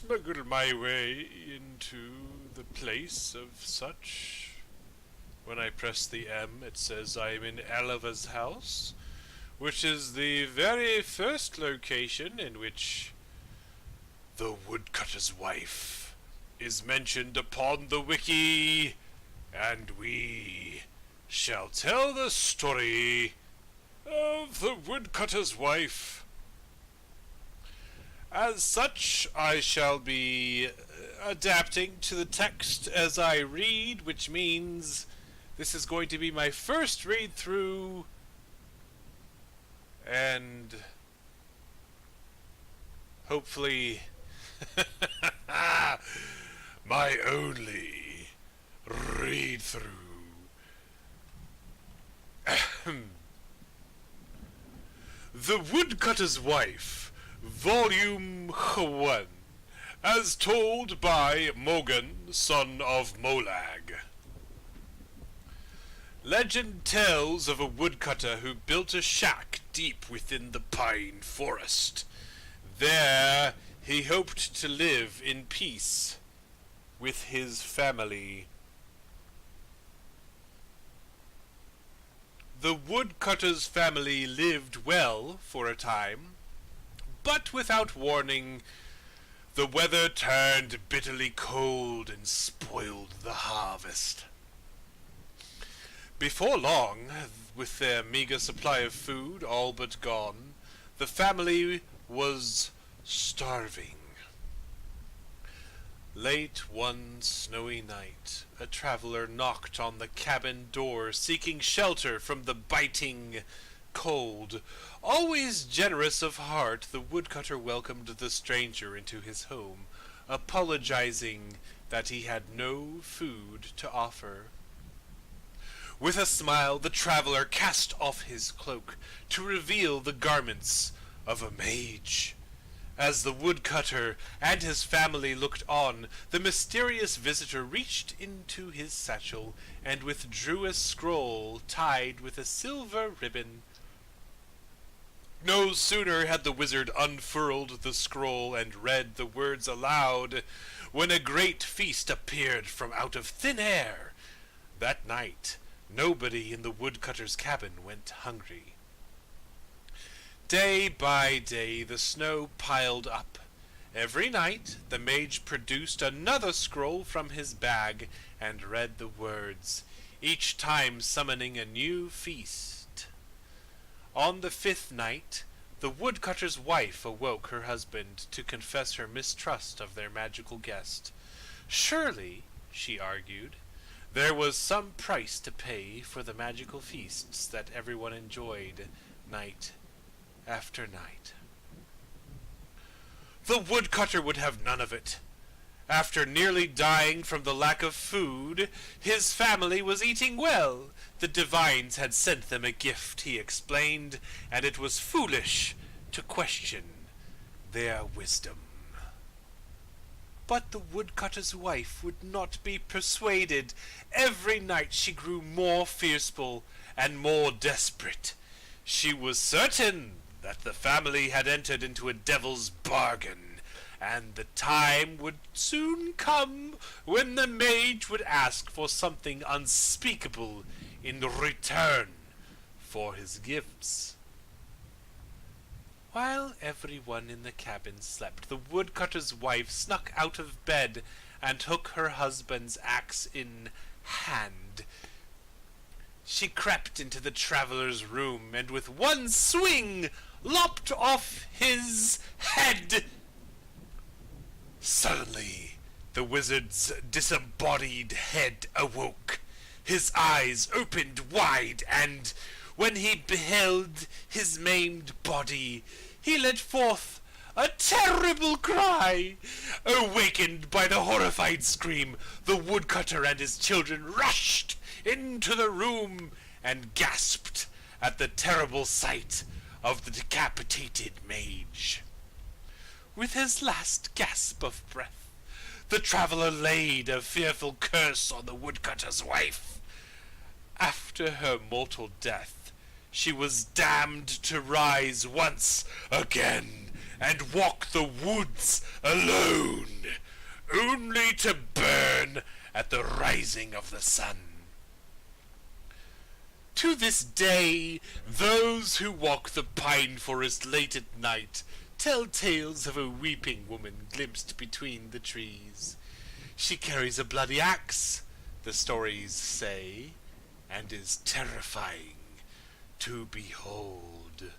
smuggle my way into the place of such. When I press the M, it says I am in Eliva's house, which is the very first location in which the woodcutter's wife is mentioned upon the wiki, and we shall tell the story of the woodcutter's wife. As such, I shall be adapting to the text as I read, which means this is going to be my first read through, and hopefully my only read through. The Woodcutter's Wife, Volume 1, as told by Mogan, son of Molag. Legend tells of a woodcutter who built a shack deep within the pine forest. There he hoped to live in peace with his family. The woodcutter's family lived well for a time, but without warning, the weather turned bitterly cold and spoiled the harvest. Before long, with their meager supply of food all but gone, the family was starving. Late one snowy night, a traveler knocked on the cabin door, seeking shelter from the biting cold. Always generous of heart, the woodcutter welcomed the stranger into his home, apologizing that he had no food to offer. With a smile, the traveler cast off his cloak to reveal the garments of a mage. As the woodcutter and his family looked on, the mysterious visitor reached into his satchel and withdrew a scroll tied with a silver ribbon. No sooner had the wizard unfurled the scroll and read the words aloud, when a great feast appeared from out of thin air. That night, nobody in the woodcutter's cabin went hungry. Day by day the snow piled up. Every night the mage produced another scroll from his bag and read the words, each time summoning a new feast. On the 5th night, the woodcutter's wife awoke her husband to confess her mistrust of their magical guest. Surely, she argued, there was some price to pay for the magical feasts that everyone enjoyed night after night. The woodcutter would have none of it. After nearly dying from the lack of food, his family was eating well. The divines had sent them a gift, he explained, and it was foolish to question their wisdom. But the woodcutter's wife would not be persuaded. Every night she grew more fearful and more desperate. She was certain that the family had entered into a devil's bargain, and the time would soon come when the mage would ask for something unspeakable in return for his gifts. While everyone in the cabin slept, the woodcutter's wife snuck out of bed and took her husband's axe in hand. She crept into the traveler's room and with one swing lopped off his head. Suddenly, the wizard's disembodied head awoke. His eyes opened wide, and when he beheld his maimed body, he let forth a terrible cry. Awakened by the horrified scream, the woodcutter and his children rushed into the room and gasped at the terrible sight of the decapitated mage. With his last gasp of breath, the traveler laid a fearful curse on the woodcutter's wife. After her mortal death, she was damned to rise once again and walk the woods alone, only to burn at the rising of the sun. To this day, those who walk the pine forest late at night tell tales of a weeping woman glimpsed between the trees. She carries a bloody axe, the stories say, and is terrifying to behold.